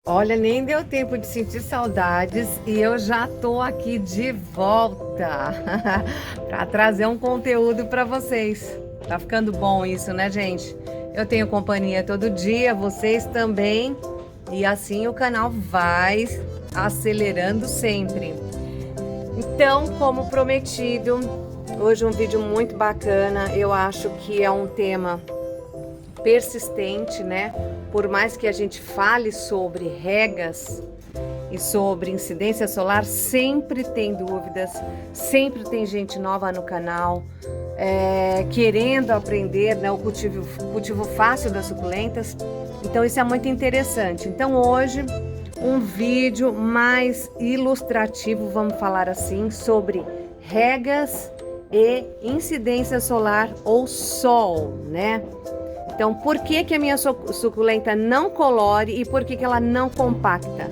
Olha, nem deu tempo de sentir saudades e eu já tô aqui de volta para trazer um conteúdo para vocês. Tá ficando bom isso, né, gente? Eu tenho companhia todo dia, vocês também, e assim o canal vai acelerando sempre. Então, como prometido, hoje um vídeo muito bacana. Eu acho que é um tema persistente, né? Por mais que a gente fale sobre regas e sobre incidência solar, sempre tem dúvidas, sempre tem gente nova no canal, querendo aprender, né, o cultivo fácil das suculentas. Então isso é muito interessante. Então hoje um vídeo mais ilustrativo, vamos falar assim, sobre regas e incidência solar ou sol, né? Então, por que a minha suculenta não colore e por que ela não compacta?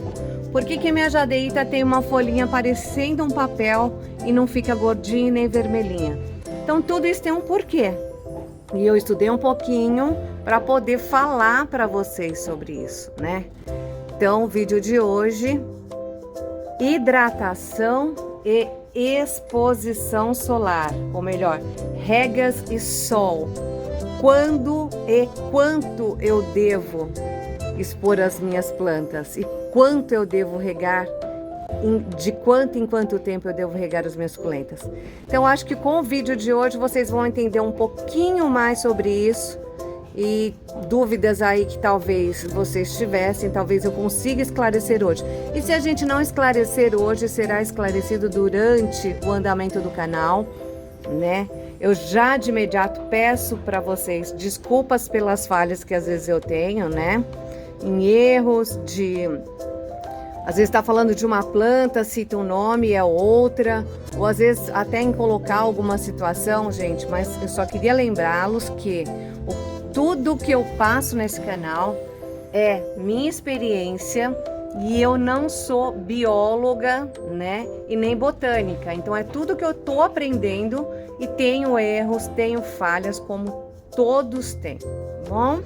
Por que a minha jadeíta tem uma folhinha parecendo um papel e não fica gordinha nem vermelhinha? Então, tudo isso tem um porquê. E eu estudei um pouquinho para poder falar para vocês sobre isso, né? Então, o vídeo de hoje, hidratação e exposição solar, ou melhor, regas e sol. Quando e quanto eu devo expor as minhas plantas e quanto eu devo regar, de quanto em quanto tempo eu devo regar as minhas suculentas. Então acho que com o vídeo de hoje vocês vão entender um pouquinho mais sobre isso e dúvidas aí que talvez vocês tivessem, talvez eu consiga esclarecer hoje. E se a gente não esclarecer hoje, será esclarecido durante o andamento do canal, né? Eu já de imediato peço para vocês desculpas pelas falhas que às vezes eu tenho, né? Em erros de... Às vezes está falando de uma planta, cita um nome e é outra. Ou às vezes até em colocar alguma situação, gente. Mas eu só queria lembrá-los que tudo que eu passo nesse canal é minha experiência. E eu não sou bióloga, né? E nem botânica. Então é tudo que eu tô aprendendo e tenho erros, tenho falhas, como todos têm, tá bom?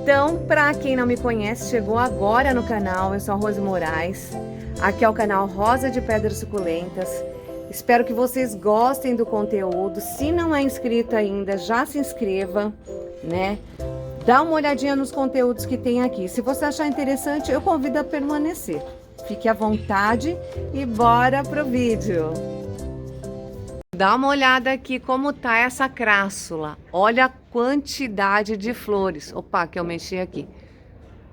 Então, para quem não me conhece, chegou agora no canal, eu sou a Rose Moraes. Aqui é o canal Rosa de Pedras Suculentas. Espero que vocês gostem do conteúdo. Se não é inscrito ainda, já se inscreva, né? Dá uma olhadinha nos conteúdos que tem aqui. Se você achar interessante, eu convido a permanecer. Fique à vontade e bora pro vídeo. Dá uma olhada aqui como tá essa crassula. Olha a quantidade de flores. Opa, que eu mexi aqui.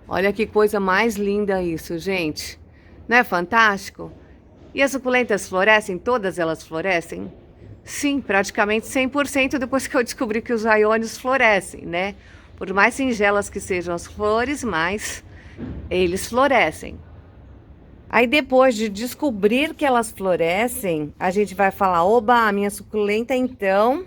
Olha que coisa mais linda isso, gente. Não é fantástico? E as suculentas florescem? Todas elas florescem? Sim, praticamente 100% depois que eu descobri que os raiônios florescem, né? Por mais singelas que sejam as flores, mas eles florescem. Aí depois de descobrir que elas florescem, a gente vai falar, oba, a minha suculenta então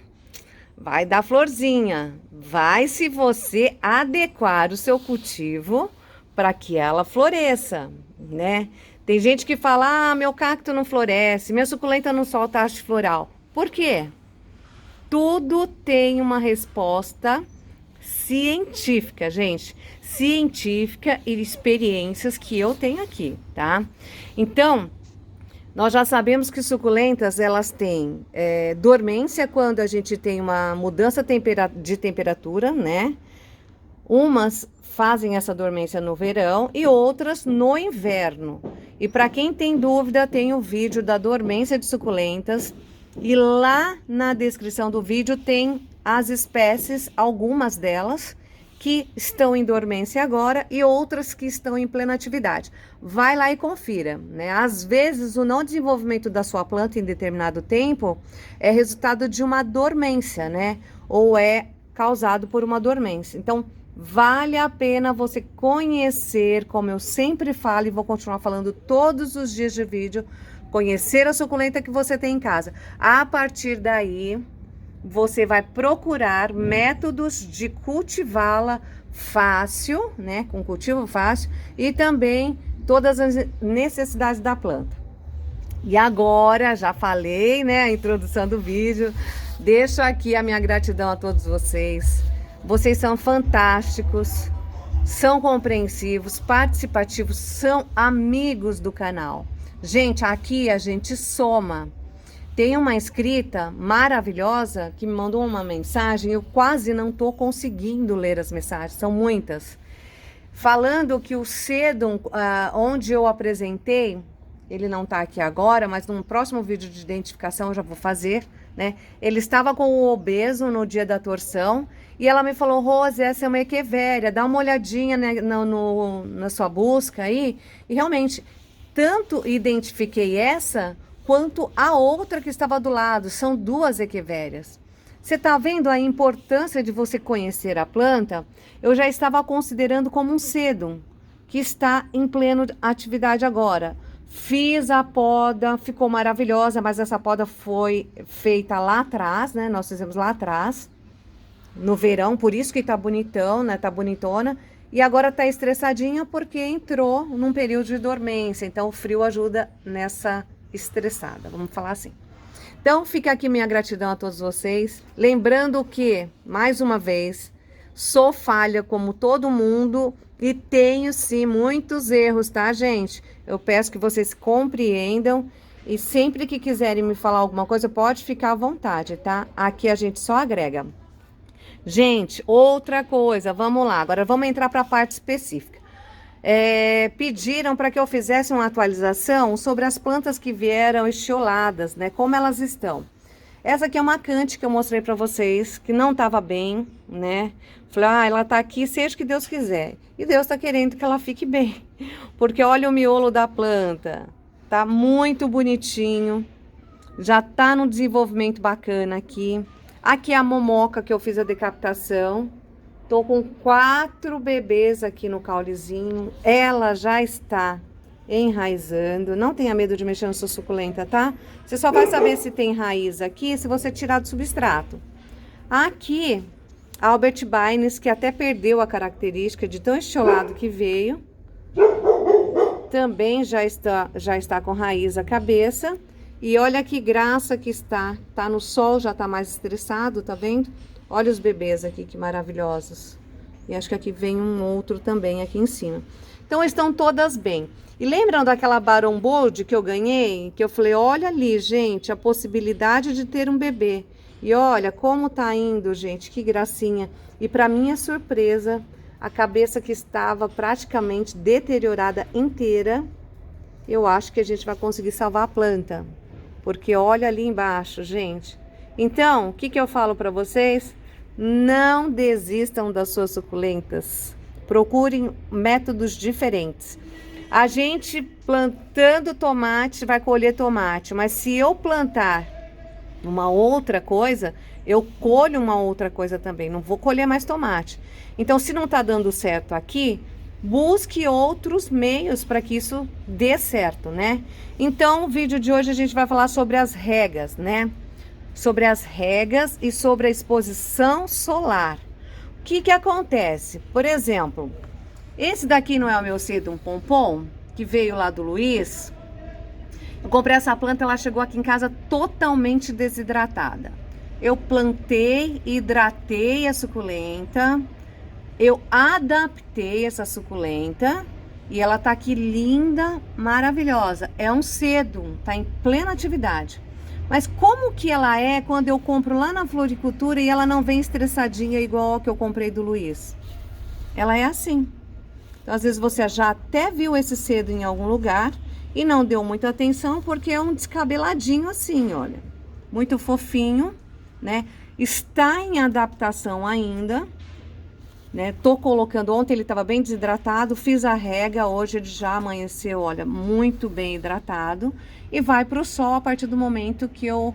vai dar florzinha. Vai se você adequar o seu cultivo para que ela floresça, né? Tem gente que fala, meu cacto não floresce, minha suculenta não solta haste floral. Por quê? Tudo tem uma resposta científica, gente, científica e experiências que eu tenho aqui, tá? Então, nós já sabemos que suculentas, elas têm dormência quando a gente tem uma mudança de temperatura, né? Umas fazem essa dormência no verão e outras no inverno. E para quem tem dúvida, tem o vídeo da dormência de suculentas e lá na descrição do vídeo tem as espécies, algumas delas, que estão em dormência agora e outras que estão em plena atividade. Vai lá e confira, né? Às vezes, o não desenvolvimento da sua planta em determinado tempo é resultado de uma dormência, né? Ou é causado por uma dormência. Então, vale a pena você conhecer, como eu sempre falo e vou continuar falando todos os dias de vídeo, conhecer a suculenta que você tem em casa. A partir daí, você vai procurar métodos de cultivá-la fácil, né? Com cultivo fácil e também todas as necessidades da planta. E agora, já falei, né? A introdução do vídeo. Deixo aqui a minha gratidão a todos vocês. Vocês são fantásticos. são compreensivos, participativos, são amigos do canal. Gente, aqui a gente soma. Tem uma inscrita maravilhosa que me mandou uma mensagem, eu quase não estou conseguindo ler as mensagens, são muitas. Falando que o Sedum, onde eu apresentei, ele não está aqui agora, mas no próximo vídeo de identificação eu já vou fazer, né? Ele estava com o obeso no dia da torção e ela me falou: Rose, essa é uma equevéria, dá uma olhadinha, né, na sua busca aí. E realmente, tanto identifiquei essa quanto a outra que estava do lado, são duas equevérias. Você está vendo a importância de você conhecer a planta? Eu já estava considerando como um sedum, que está em plena atividade agora. Fiz a poda, ficou maravilhosa, mas essa poda foi feita lá atrás, né? Nós fizemos lá atrás, no verão, por isso que tá bonitão, né? Tá bonitona. E agora tá estressadinha porque entrou num período de dormência, então o frio ajuda nessa estressada, vamos falar assim. Então, fica aqui minha gratidão a todos vocês. Lembrando que, mais uma vez, sou falha como todo mundo e tenho, sim, muitos erros, tá, gente? Eu peço que vocês compreendam e sempre que quiserem me falar alguma coisa, pode ficar à vontade, tá? Aqui a gente só agrega. Gente, outra coisa, vamos lá. Agora vamos entrar para a parte específica. Pediram para que eu fizesse uma atualização sobre as plantas que vieram estioladas, né? Como elas estão. Essa aqui é uma cante que eu mostrei para vocês, que não estava bem, né? Falei, ela tá aqui, seja o que Deus quiser. E Deus tá querendo que ela fique bem. Porque olha o miolo da planta. Tá muito bonitinho. Já tá no desenvolvimento bacana aqui. Aqui é a momoca que eu fiz a decapitação. Tô com 4 bebês aqui no caulezinho. Ela já está enraizando. Não tenha medo de mexer na sua suculenta, tá? Você só vai saber se tem raiz aqui se você tirar do substrato. Aqui, a Albert Bines, que até perdeu a característica de tão estiolado que veio. Também já está com raiz a cabeça. E olha que graça que está. Tá no sol, já tá mais estressado, tá vendo? Olha os bebês aqui, que maravilhosos. E acho que aqui vem um outro também aqui em cima. Então, estão todas bem. E lembram daquela Baron Bold que eu ganhei? Que eu falei, olha ali, gente, a possibilidade de ter um bebê. E olha como tá indo, gente, que gracinha. E para minha surpresa, a cabeça que estava praticamente deteriorada inteira, eu acho que a gente vai conseguir salvar a planta. Porque olha ali embaixo, gente. Então, o que eu falo para vocês? Não desistam das suas suculentas. Procurem métodos diferentes. A gente plantando tomate vai colher tomate, mas se eu plantar uma outra coisa, eu colho uma outra coisa também. Não vou colher mais tomate. Então, se não está dando certo aqui, busque outros meios para que isso dê certo, né? Então, o vídeo de hoje a gente vai falar sobre as regas, né? Sobre as regas e sobre a exposição solar. O que acontece? Por exemplo, esse daqui não é o meu sedum pompom, que veio lá do Luiz. Eu comprei essa planta, ela chegou aqui em casa totalmente desidratada. Eu plantei, hidratei a suculenta, eu adaptei essa suculenta e ela tá aqui linda, maravilhosa. É um sedum, tá em plena atividade. Mas como que ela é quando eu compro lá na floricultura e ela não vem estressadinha igual a que eu comprei do Luiz? Ela é assim. Então, às vezes você já até viu esse cedo em algum lugar e não deu muita atenção porque é um descabeladinho assim, olha. Muito fofinho, né? Está em adaptação ainda, né? Tô colocando, ontem ele estava bem desidratado, fiz a rega, hoje ele já amanheceu, olha, muito bem hidratado. E vai para o sol a partir do momento que o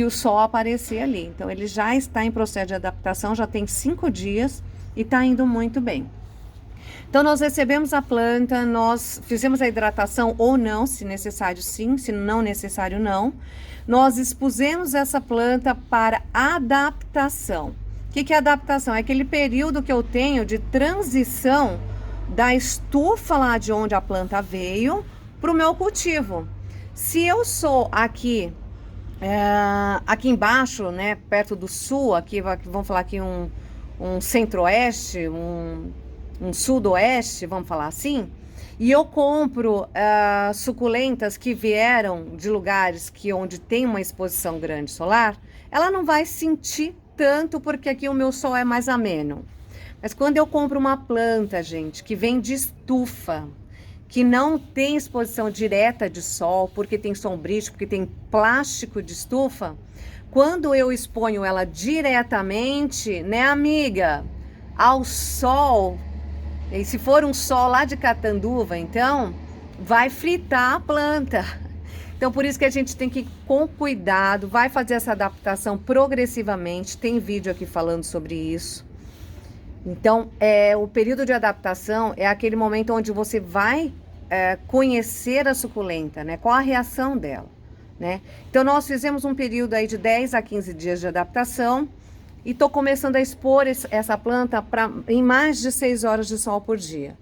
sol aparecer ali. Então, ele já está em processo de adaptação, já tem 5 dias e está indo muito bem. Então, nós recebemos a planta, nós fizemos a hidratação ou não, se necessário sim, se não necessário não. Nós expusemos essa planta para adaptação. O que é adaptação? É aquele período que eu tenho de transição da estufa lá de onde a planta veio para o meu cultivo. Se eu sou aqui embaixo, né, perto do sul, aqui vamos falar aqui um centro-oeste, um sudoeste, vamos falar assim, e eu compro suculentas que vieram de lugares onde tem uma exposição grande solar, ela não vai sentir tanto porque aqui o meu sol é mais ameno. Mas quando eu compro uma planta, gente, que vem de estufa, que não tem exposição direta de sol, porque tem sombrite, porque tem plástico de estufa, quando eu exponho ela diretamente, né, amiga, ao sol, e se for um sol lá de Catanduva, então, vai fritar a planta. Então, por isso que a gente tem que ir com cuidado, vai fazer essa adaptação progressivamente, tem vídeo aqui falando sobre isso. Então, o período de adaptação é aquele momento onde você vai conhecer a suculenta, né? Qual a reação dela, né? Então, nós fizemos um período aí de 10 a 15 dias de adaptação e tô começando a expor essa planta em mais de 6 horas de sol por dia.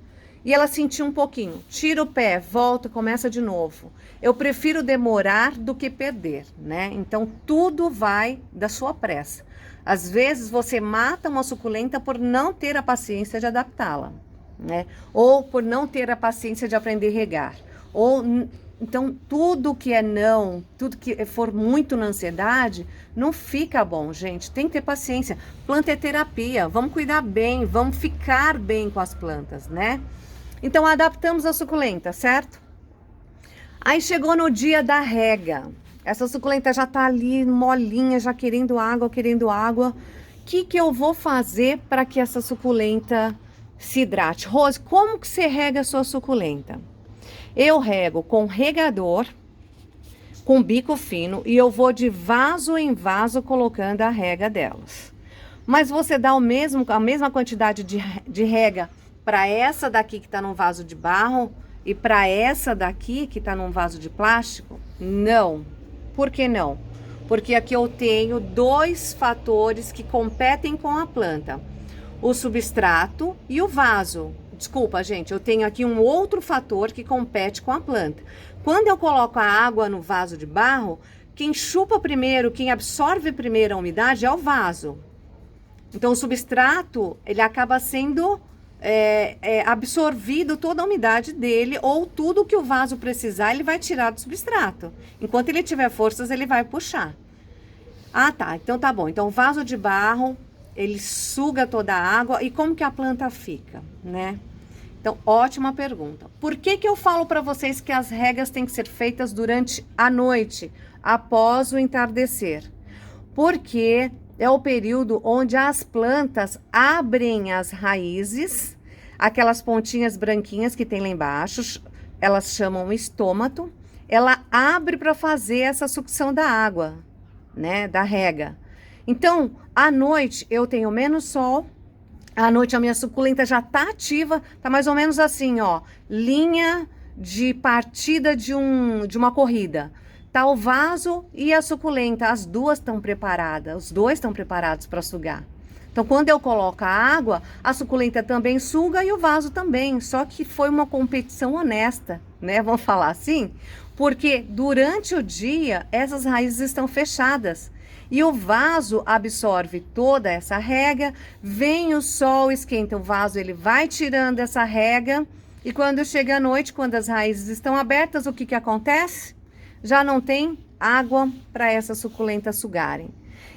E ela sentiu um pouquinho, tira o pé, volta, começa de novo. Eu prefiro demorar do que perder, né? Então, tudo vai da sua pressa. Às vezes você mata uma suculenta por não ter a paciência de adaptá-la, né? Ou por não ter a paciência de aprender a regar. Então, tudo que é não, tudo que for muito na ansiedade, não fica bom, gente. Tem que ter paciência. Planta é terapia, vamos cuidar bem, vamos ficar bem com as plantas, né? Então, adaptamos a suculenta, certo? Aí chegou no dia da rega. Essa suculenta já tá ali molinha, já querendo água, querendo água. O que eu vou fazer para que essa suculenta se hidrate? Rose, como que você rega a sua suculenta? Eu rego com regador, com bico fino, e eu vou de vaso em vaso colocando a rega delas. Mas você dá a mesma quantidade de rega para essa daqui que tá num vaso de barro e para essa daqui que tá num vaso de plástico? Não. Por que não? Porque aqui eu tenho dois fatores que competem com a planta: o substrato e o vaso. Desculpa, gente, eu tenho aqui um outro fator que compete com a planta. Quando eu coloco a água no vaso de barro, quem chupa primeiro, quem absorve primeiro a umidade é o vaso. Então, o substrato, ele acaba sendo absorvido toda a umidade dele, ou tudo que o vaso precisar, ele vai tirar do substrato. Enquanto ele tiver forças, ele vai puxar. Ah, tá. Então, tá bom. Então, o vaso de barro, ele suga toda a água. E como que a planta fica, né? Então, ótima pergunta. Por que eu falo para vocês que as regas têm que ser feitas durante a noite, após o entardecer? Porque é o período onde as plantas abrem as raízes, aquelas pontinhas branquinhas que tem lá embaixo, elas chamam estômato, ela abre para fazer essa sucção da água, né, da rega. Então, à noite eu tenho menos sol, à noite a minha suculenta já tá ativa, tá mais ou menos assim, ó, linha de partida de uma corrida. Tá o vaso e a suculenta, as duas estão preparadas, os dois estão preparados para sugar. Então, quando eu coloco a água, a suculenta também suga e o vaso também. Só que foi uma competição honesta, né? Vamos falar assim? Porque durante o dia, essas raízes estão fechadas. E o vaso absorve toda essa rega, vem o sol, esquenta o vaso, ele vai tirando essa rega. E quando chega a noite, quando as raízes estão abertas, o que acontece? Já não tem água para essas suculentas sugarem.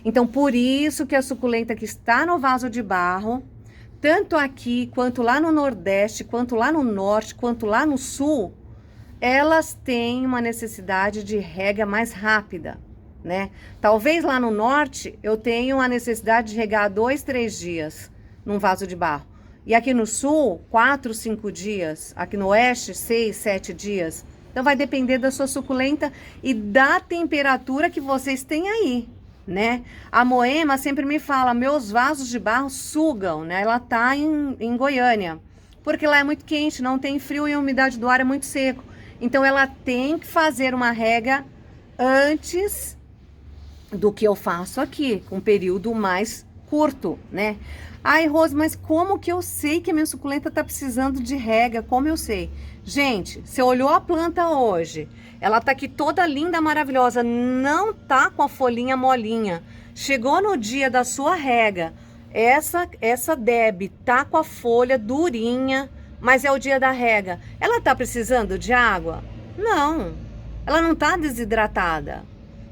Então, por isso que a suculenta que está no vaso de barro, tanto aqui, quanto lá no Nordeste, quanto lá no Norte, quanto lá no Sul, elas têm uma necessidade de rega mais rápida, né? Talvez lá no Norte eu tenha a necessidade de regar 2, 3 dias num vaso de barro. E aqui no Sul, 4, 5 dias. Aqui no Oeste, 6, 7 dias. Então, vai depender da sua suculenta e da temperatura que vocês têm aí, né? A Moema sempre me fala, meus vasos de barro sugam, né? Ela tá em Goiânia, porque lá é muito quente, não tem frio e a umidade do ar é muito seco. Então, ela tem que fazer uma rega antes do que eu faço aqui, com um período mais curto, né? Ai, Rose, mas como que eu sei que a minha suculenta tá precisando de rega? Como eu sei? Gente, você olhou a planta hoje, ela tá aqui toda linda, maravilhosa, não tá com a folhinha molinha. Chegou no dia da sua rega, essa Deb tá com a folha durinha, mas é o dia da rega. Ela tá precisando de água? Não. Ela não tá desidratada.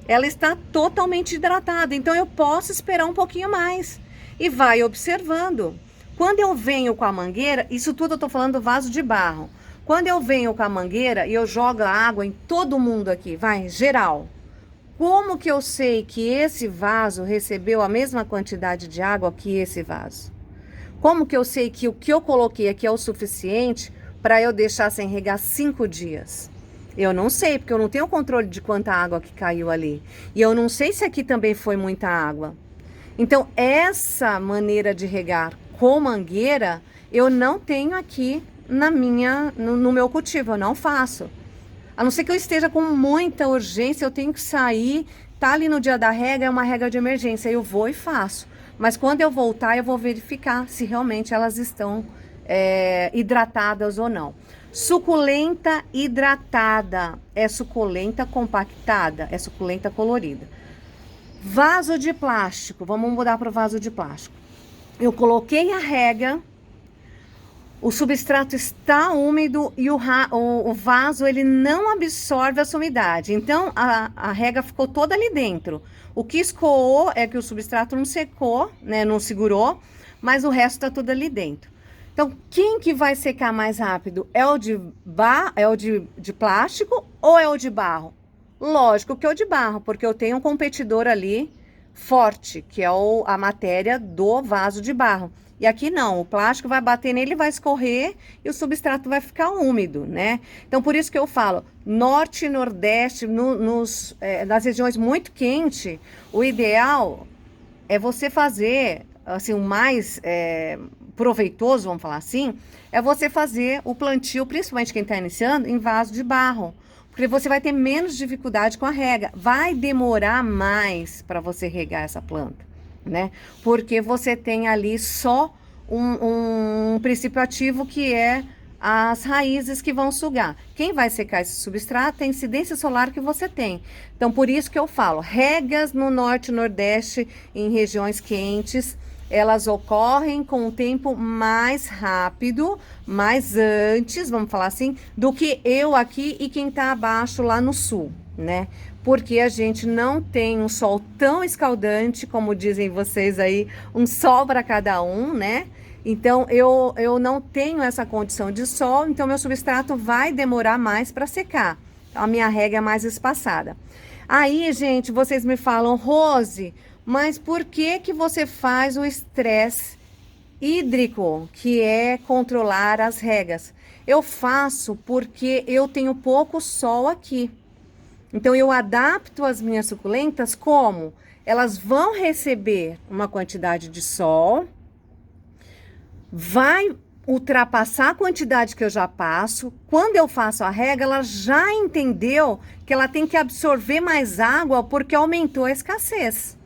Ela está totalmente hidratada. Então eu posso esperar um pouquinho mais. E vai observando. Quando eu venho com a mangueira, isso tudo eu tô falando do vaso de barro. Quando eu venho com a mangueira e eu jogo a água em todo mundo aqui, vai, geral. Como que eu sei que esse vaso recebeu a mesma quantidade de água que esse vaso? Como que eu sei que o que eu coloquei aqui é o suficiente para eu deixar sem regar 5 dias? Eu não sei, porque eu não tenho controle de quanta água que caiu ali. E eu não sei se aqui também foi muita água. Então, essa maneira de regar com mangueira, eu não tenho aqui no meu cultivo, eu não faço. A não ser que eu esteja com muita urgência, eu tenho que sair, tá ali no dia da rega, é uma rega de emergência, eu vou e faço. Mas quando eu voltar, eu vou verificar se realmente elas estão hidratadas ou não. Suculenta hidratada é suculenta compactada, é suculenta colorida. Vaso de plástico, vamos mudar para o vaso de plástico. Eu coloquei a rega, o substrato está úmido e o vaso ele não absorve essa umidade. Então, a rega ficou toda ali dentro. O que escoou é que o substrato não secou, né, não segurou, mas o resto está tudo ali dentro. Então, quem que vai secar mais rápido? É o de plástico ou é o de barro? Lógico que é o de barro, porque eu tenho um competidor ali forte, que é a matéria do vaso de barro. E aqui não, o plástico vai bater nele, vai escorrer e o substrato vai ficar úmido, né? Então, por isso que eu falo, norte e nordeste, nas regiões muito quentes, o ideal é você fazer, assim, o mais proveitoso, vamos falar assim, é você fazer o plantio, principalmente quem está iniciando, em vaso de barro. Porque você vai ter menos dificuldade com a rega. Vai demorar mais para você regar essa planta, né? Porque você tem ali só um princípio ativo que é as raízes que vão sugar. Quem vai secar esse substrato é a incidência solar que você tem. Então, por isso que eu falo, regas no norte e nordeste, em regiões quentes, elas ocorrem com um tempo mais rápido, mais antes, vamos falar assim, do que eu aqui e quem está abaixo lá no sul, né? Porque a gente não tem um sol tão escaldante, como dizem vocês aí, um sol para cada um, né? Então, eu não tenho essa condição de sol, então meu substrato vai demorar mais para secar. A minha rega é mais espaçada. Aí, gente, vocês me falam, Rose, mas por que que você faz o estresse hídrico, que é controlar as regas? Eu faço porque eu tenho pouco sol aqui. Então, eu adapto as minhas suculentas como? Elas vão receber uma quantidade de sol, vai ultrapassar a quantidade que eu já passo. Quando eu faço a rega, ela já entendeu que ela tem que absorver mais água porque aumentou a escassez.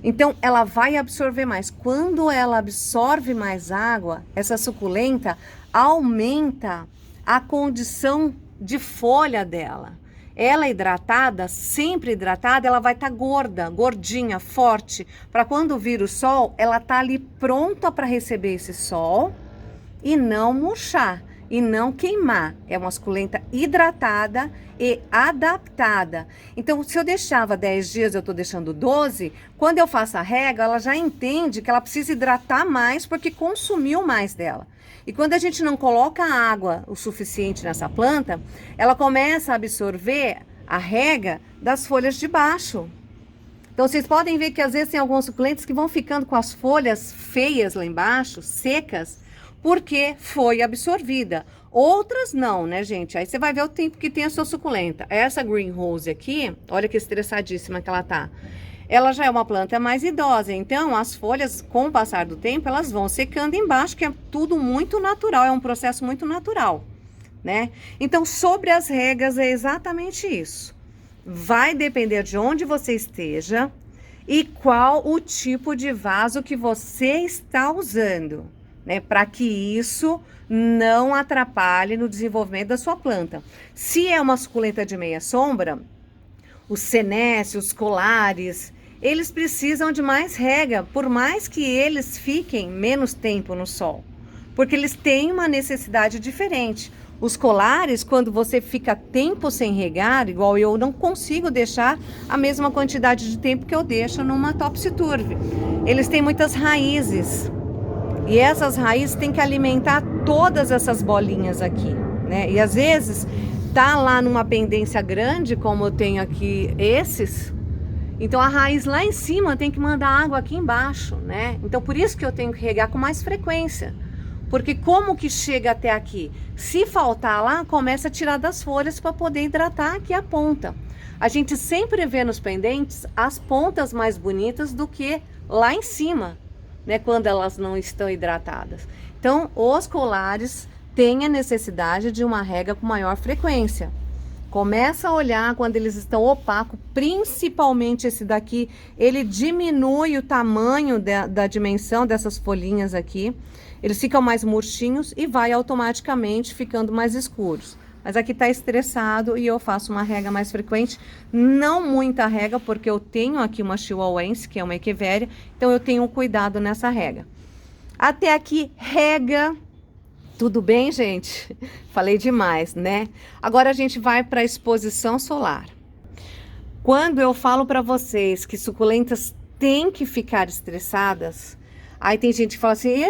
Então, ela vai absorver mais. Quando ela absorve mais água, essa suculenta aumenta a condição de folha dela. Ela hidratada, sempre hidratada, ela vai estar gorda, gordinha, forte. Para quando vir o sol, ela tá ali pronta para receber esse sol e não murchar e não queimar. É uma suculenta hidratada e adaptada. Então, se eu deixava 10 dias, eu estou deixando 12, quando eu faço a rega, ela já entende que ela precisa hidratar mais porque consumiu mais dela. E quando a gente não coloca água o suficiente nessa planta, ela começa a absorver a rega das folhas de baixo. Então, vocês podem ver que às vezes tem alguns suculentas que vão ficando com as folhas feias lá embaixo, secas, porque foi absorvida. Outras não, né, gente? Aí você vai ver o tempo que tem a sua suculenta. Essa Green Rose aqui, olha que estressadíssima que ela tá. Ela já é uma planta mais idosa, então as folhas, com o passar do tempo, elas vão secando embaixo, que é tudo muito natural, é um processo muito natural, né? Então, sobre as regas é exatamente isso. Vai depender de onde você esteja e qual o tipo de vaso que você está usando, né? Para que isso não atrapalhe no desenvolvimento da sua planta. Se é uma suculenta de meia sombra, os senécios, colares, eles precisam de mais rega, por mais que eles fiquem menos tempo no sol, porque eles têm uma necessidade diferente. Os colares, quando você fica tempo sem regar, igual eu não consigo deixar a mesma quantidade de tempo que eu deixo numa topsy-turvy. Eles têm muitas raízes e essas raízes têm que alimentar todas essas bolinhas aqui, né? E às vezes tá lá numa pendência grande, como eu tenho aqui esses, então a raiz lá em cima tem que mandar água aqui embaixo, né? Então por isso que eu tenho que regar com mais frequência. Porque como que chega até aqui? Se faltar lá, começa a tirar das folhas para poder hidratar aqui a ponta. A gente sempre vê nos pendentes as pontas mais bonitas do que lá em cima, né? Quando elas não estão hidratadas. Então, os colares têm a necessidade de uma rega com maior frequência. Começa a olhar quando eles estão opacos, principalmente esse daqui, ele diminui o tamanho da dimensão dessas folhinhas aqui. Eles ficam mais murchinhos e vai automaticamente ficando mais escuros. Mas aqui tá estressado e eu faço uma rega mais frequente. Não muita rega, porque eu tenho aqui uma chihuahuense, que é uma echeveria, então eu tenho cuidado nessa rega. Até aqui, rega. Tudo bem, gente? Falei demais, né? Agora a gente vai para a exposição solar. Quando eu falo para vocês que suculentas têm que ficar estressadas, aí tem gente que fala assim,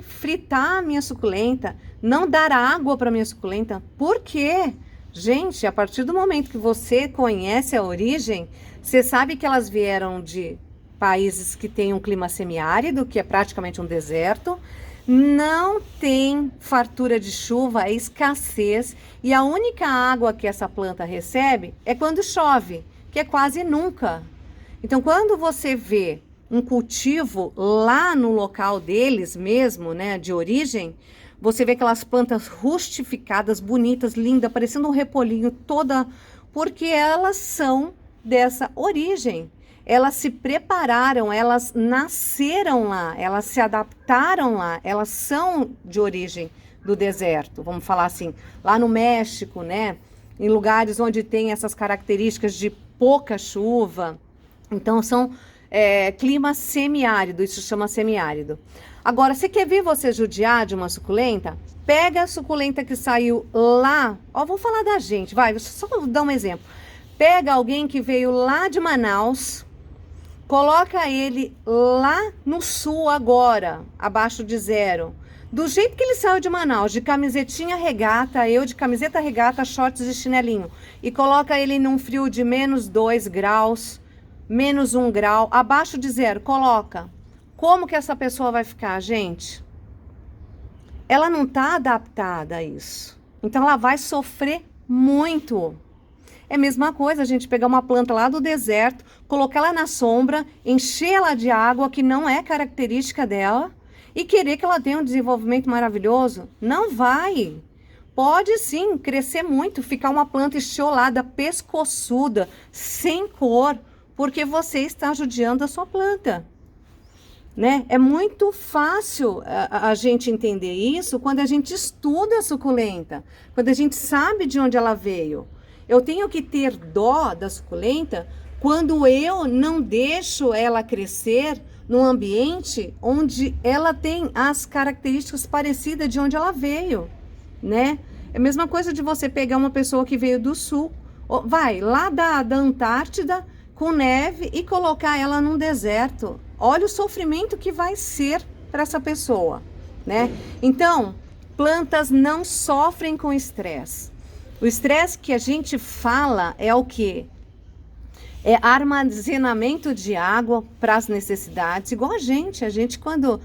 fritar a minha suculenta, não dar água para minha suculenta. Por quê? Gente, a partir do momento que você conhece a origem, você sabe que elas vieram de países que têm um clima semiárido, que é praticamente um deserto, não tem fartura de chuva, é escassez, e a única água que essa planta recebe é quando chove, que é quase nunca. Então, quando você vê um cultivo lá no local deles mesmo, né, de origem, você vê aquelas plantas rustificadas, bonitas, lindas, parecendo um repolhinho toda, porque elas são dessa origem. Elas se prepararam, elas nasceram lá, elas se adaptaram lá, elas são de origem do deserto, vamos falar assim, lá no México, né, em lugares onde tem essas características de pouca chuva. Então são clima semiárido, isso chama semiárido. Agora, você quer ver você judiar de uma suculenta? Pega a suculenta que saiu lá, ó, vou falar da gente, vai, só vou dar um exemplo. Pega alguém que veio lá de Manaus, coloca ele lá no sul agora, abaixo de zero. Do jeito que ele saiu de Manaus, de camisetinha regata, eu de camiseta regata, shorts e chinelinho. E coloca ele num frio de -2 graus, -1 grau, abaixo de zero, coloca. Como que essa pessoa vai ficar, gente? Ela não está adaptada a isso. Então ela vai sofrer muito. É a mesma coisa a gente pegar uma planta lá do deserto, colocar ela na sombra, encher ela de água que não é característica dela e querer que ela tenha um desenvolvimento maravilhoso. Não vai. Pode sim crescer muito, ficar uma planta estiolada, pescoçuda, sem cor, porque você está judiando a sua planta, né? É muito fácil a gente entender isso quando a gente estuda a suculenta, quando a gente sabe de onde ela veio. Eu tenho que ter dó da suculenta quando eu não deixo ela crescer num ambiente onde ela tem as características parecidas de onde ela veio, né? É a mesma coisa de você pegar uma pessoa que veio do sul, vai lá da Antártida com neve e colocar ela num deserto. Olha o sofrimento que vai ser para essa pessoa, né? Então, plantas não sofrem com estresse. O estresse que a gente fala é o quê? É armazenamento de água para as necessidades, igual a gente quando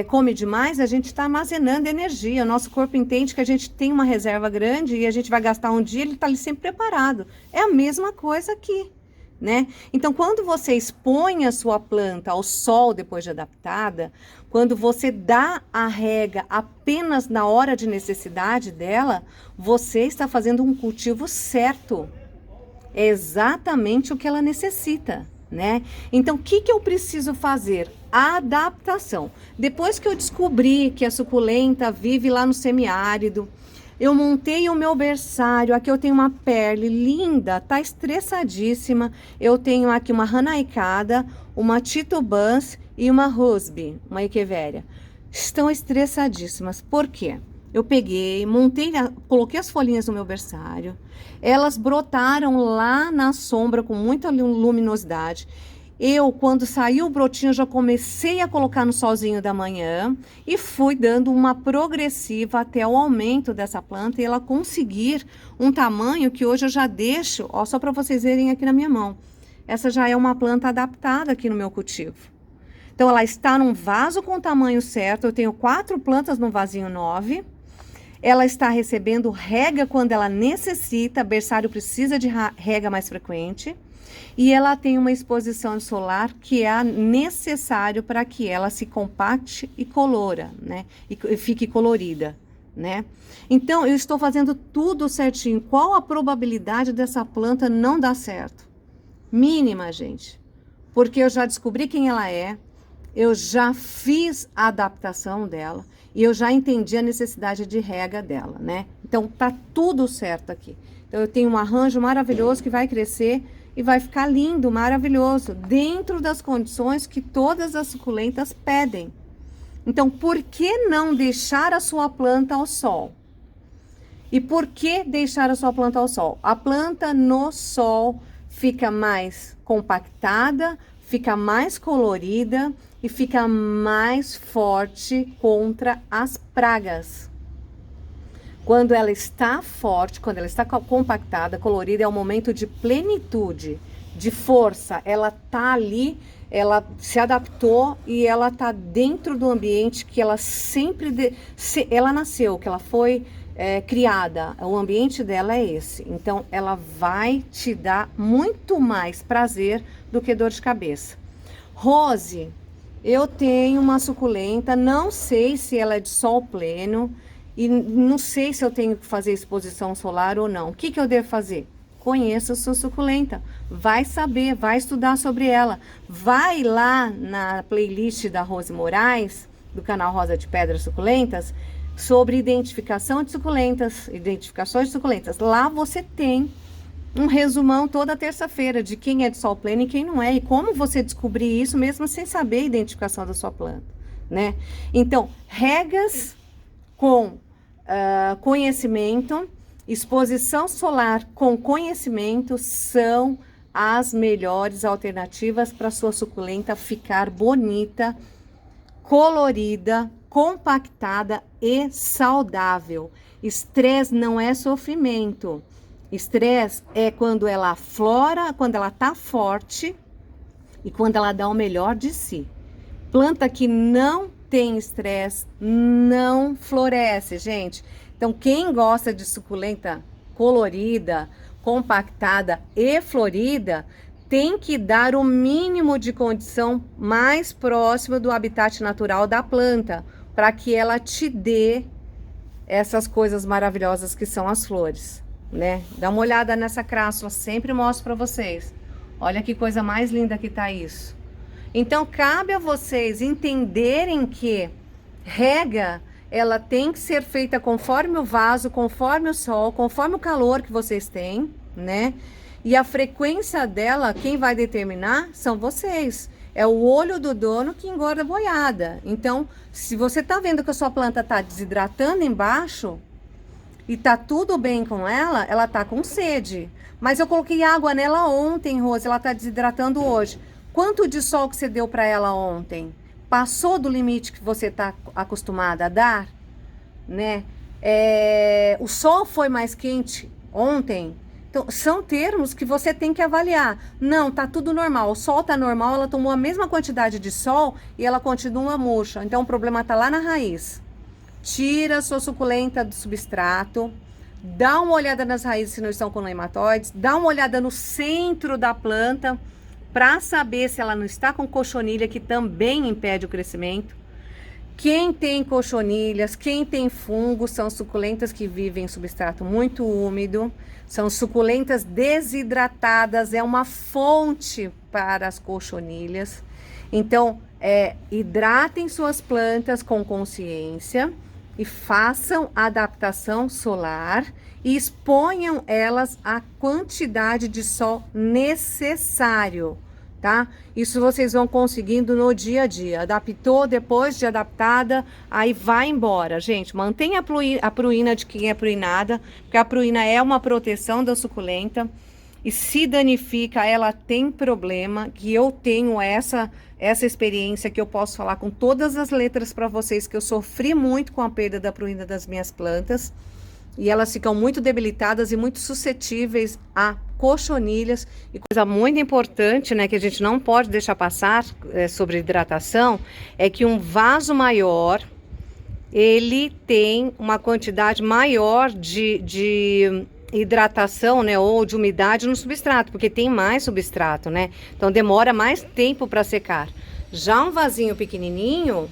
come demais, a gente está armazenando energia, o nosso corpo entende que a gente tem uma reserva grande e a gente vai gastar um dia, ele está ali sempre preparado. É a mesma coisa aqui, né? Então, quando você expõe a sua planta ao sol depois de adaptada, quando você dá a rega apenas na hora de necessidade dela, você está fazendo um cultivo certo. É exatamente o que ela necessita, né? Então, o que eu preciso fazer? Adaptação. Depois que eu descobri que a suculenta vive lá no semiárido, Eu montei o meu berçário, aqui eu tenho uma perle linda, tá estressadíssima. Eu tenho aqui uma Hanaicada, uma Titubans e uma Rusby, uma Echeveria. Estão estressadíssimas, por quê? Eu peguei, montei, coloquei as folhinhas no meu berçário, elas brotaram lá na sombra com muita luminosidade. Eu, quando saiu o brotinho, já comecei a colocar no solzinho da manhã e fui dando uma progressiva até o aumento dessa planta e ela conseguir um tamanho que hoje eu já deixo, ó, só para vocês verem aqui na minha mão. Essa já é uma planta adaptada aqui no meu cultivo. Então, ela está num vaso com o tamanho certo, eu tenho 4 plantas no vasinho 9. Ela está recebendo rega quando ela necessita, berçário precisa de rega mais frequente. E ela tem uma exposição solar que é necessário para que ela se compacte e colora, né? E fique colorida, né? Então, eu estou fazendo tudo certinho. Qual a probabilidade dessa planta não dar certo? Mínima, gente. Porque eu já descobri quem ela é, eu já fiz a adaptação dela e eu já entendi a necessidade de rega dela, né? Então, tá tudo certo aqui. Então, eu tenho um arranjo maravilhoso que vai crescer e vai ficar lindo, maravilhoso, dentro das condições que todas as suculentas pedem. Então, por que não deixar a sua planta ao sol? E por que deixar a sua planta ao sol? A planta no sol fica mais compactada, fica mais colorida e fica mais forte contra as pragas. Quando ela está forte, quando ela está compactada, colorida, é um momento de plenitude, de força. Ela tá ali, ela se adaptou e ela tá dentro do ambiente que ela sempre... ela nasceu, que ela foi criada. O ambiente dela é esse. Então, ela vai te dar muito mais prazer do que dor de cabeça. Rose, eu tenho uma suculenta, não sei se ela é de sol pleno, e não sei se eu tenho que fazer exposição solar ou não. O que eu devo fazer? Conheça a sua suculenta. Vai saber, vai estudar sobre ela. Vai lá na playlist da Rose Moraes, do canal Rosa de Pedras Suculentas, sobre identificação de suculentas, identificações de suculentas. Lá você tem um resumão toda terça-feira de quem é de sol pleno e quem não é. E como você descobrir isso mesmo sem saber a identificação da sua planta, né? Então, regas com conhecimento, exposição solar com conhecimento são as melhores alternativas para sua suculenta ficar bonita, colorida, compactada e saudável. Estresse não é sofrimento. Estresse é quando ela aflora, quando ela tá forte e quando ela dá o melhor de si. Planta que não tem estresse não floresce, gente. Então, quem gosta de suculenta colorida, compactada e florida, tem que dar o mínimo de condição mais próxima do habitat natural da planta, para que ela te dê essas coisas maravilhosas que são as flores, né? Dá uma olhada nessa crassula, sempre mostro para vocês. Olha que coisa mais linda que tá isso. Então, cabe a vocês entenderem que rega, ela tem que ser feita conforme o vaso, conforme o sol, conforme o calor que vocês têm, né? E a frequência dela, quem vai determinar são vocês. É o olho do dono que engorda a boiada. Então, se você tá vendo que a sua planta tá desidratando embaixo e tá tudo bem com ela, ela tá com sede. Mas eu coloquei água nela ontem, Rose, ela tá desidratando hoje. Quanto de sol que você deu para ela ontem? Passou do limite que você está acostumada a dar, né? O sol foi mais quente ontem. Então, são termos que você tem que avaliar. Não, tá tudo normal. O sol tá normal, ela tomou a mesma quantidade de sol e ela continua murcha. Então, o problema tá lá na raiz. Tira a sua suculenta do substrato. Dá uma olhada nas raízes se não estão com nematóides. Dá uma olhada no centro da planta, para saber se ela não está com cochonilha, que também impede o crescimento. Quem tem cochonilhas, quem tem fungos, são suculentas que vivem em substrato muito úmido, são suculentas desidratadas, é uma fonte para as cochonilhas. Então, hidratem suas plantas com consciência e façam a adaptação solar e exponham elas à quantidade de sol necessário, tá? Isso vocês vão conseguindo no dia a dia. Adaptou, depois de adaptada, aí vai embora. Gente, mantenha a pruína de quem é pruinada, porque a pruína é uma proteção da suculenta. E se danifica, ela tem problema, que eu tenho essa experiência, que eu posso falar com todas as letras para vocês, que eu sofri muito com a perda da pruína das minhas plantas. E elas ficam muito debilitadas e muito suscetíveis a cochonilhas. E coisa muito importante, né, que a gente não pode deixar passar sobre hidratação, é que um vaso maior, ele tem uma quantidade maior de hidratação, né, ou de umidade no substrato, porque tem mais substrato, né? Então demora mais tempo para secar. Já um vasinho pequenininho,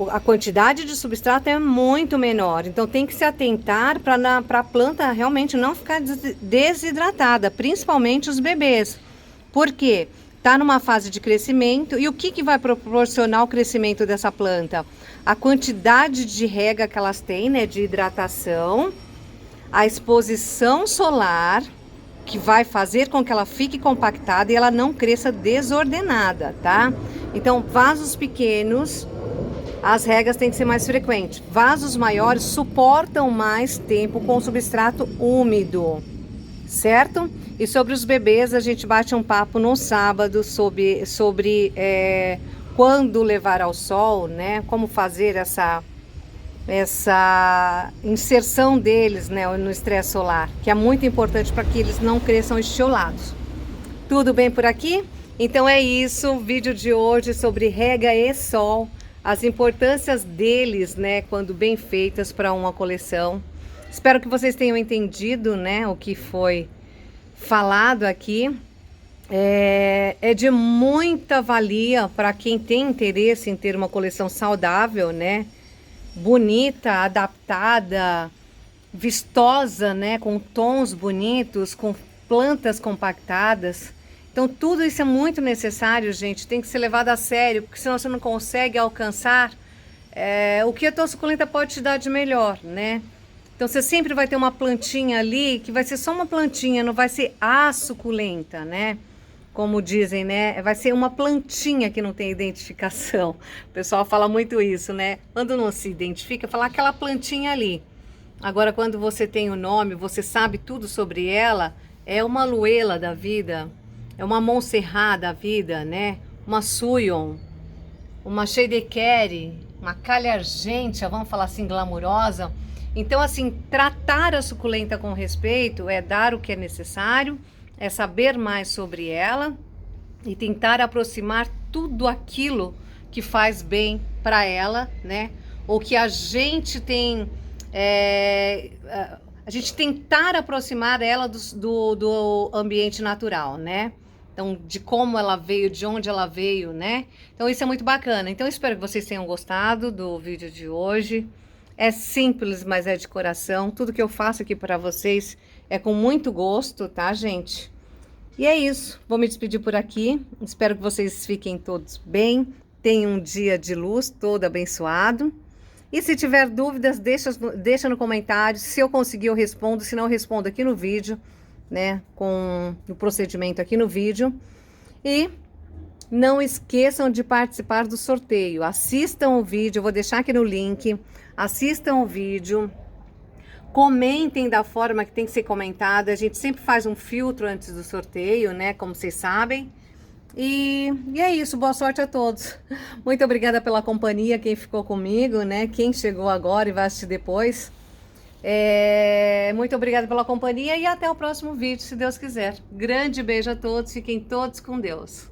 a quantidade de substrato é muito menor, então tem que se atentar para a planta realmente não ficar desidratada, principalmente os bebês. Por quê? Tá numa fase de crescimento, e o que vai proporcionar o crescimento dessa planta? A quantidade de rega que elas têm, né, de hidratação, a exposição solar, que vai fazer com que ela fique compactada e ela não cresça desordenada, tá? Então, vasos pequenos, as regas têm que ser mais frequentes. Vasos maiores suportam mais tempo com substrato úmido, certo? E sobre os bebês, a gente bate um papo no sábado sobre quando levar ao sol, né? Como fazer essa inserção deles, né, no estresse solar, que é muito importante para que eles não cresçam estiolados. Tudo bem por aqui? Então é isso, o vídeo de hoje sobre rega e sol, as importâncias deles, né, quando bem feitas para uma coleção. Espero que vocês tenham entendido, né, o que foi falado aqui. É de muita valia para quem tem interesse em ter uma coleção saudável, né, bonita, adaptada, vistosa, né, com tons bonitos, com plantas compactadas. Então tudo isso é muito necessário, gente, tem que ser levado a sério, porque senão você não consegue alcançar o que a tua suculenta pode te dar de melhor, né? Então você sempre vai ter uma plantinha ali, que vai ser só uma plantinha, não vai ser a suculenta, né? Como dizem, né? Vai ser uma plantinha que não tem identificação. O pessoal fala muito isso, né? Quando não se identifica, fala aquela plantinha ali. Agora, quando você tem o nome, você sabe tudo sobre ela, é uma Luela da vida, é uma Montserrat da vida, né? Uma Suyon, uma Scheidekeri, uma Calha Argentea, vamos falar assim, glamurosa. Então, assim, tratar a suculenta com respeito é dar o que é necessário, é saber mais sobre ela e tentar aproximar tudo aquilo que faz bem para ela, né? Ou que a gente tem, a gente tentar aproximar ela do ambiente natural, né? Então, de como ela veio, de onde ela veio, né? Então, isso é muito bacana. Então, espero que vocês tenham gostado do vídeo de hoje. É simples, mas é de coração. Tudo que eu faço aqui para vocês é com muito gosto, tá, gente? E é isso. Vou me despedir por aqui. Espero que vocês fiquem todos bem. Tenham um dia de luz todo abençoado. E se tiver dúvidas, deixa no comentário. Se eu conseguir, eu respondo. Se não, eu respondo aqui no vídeo, né? Com o procedimento aqui no vídeo. E não esqueçam de participar do sorteio. Assistam o vídeo, eu vou deixar aqui no link. Assistam o vídeo. Comentem da forma que tem que ser comentada. A gente sempre faz um filtro antes do sorteio, né? Como vocês sabem. E é isso. Boa sorte a todos. Muito obrigada pela companhia, quem ficou comigo, né? Quem chegou agora e vai assistir depois. Muito obrigada pela companhia e até o próximo vídeo, se Deus quiser. Grande beijo a todos. Fiquem todos com Deus.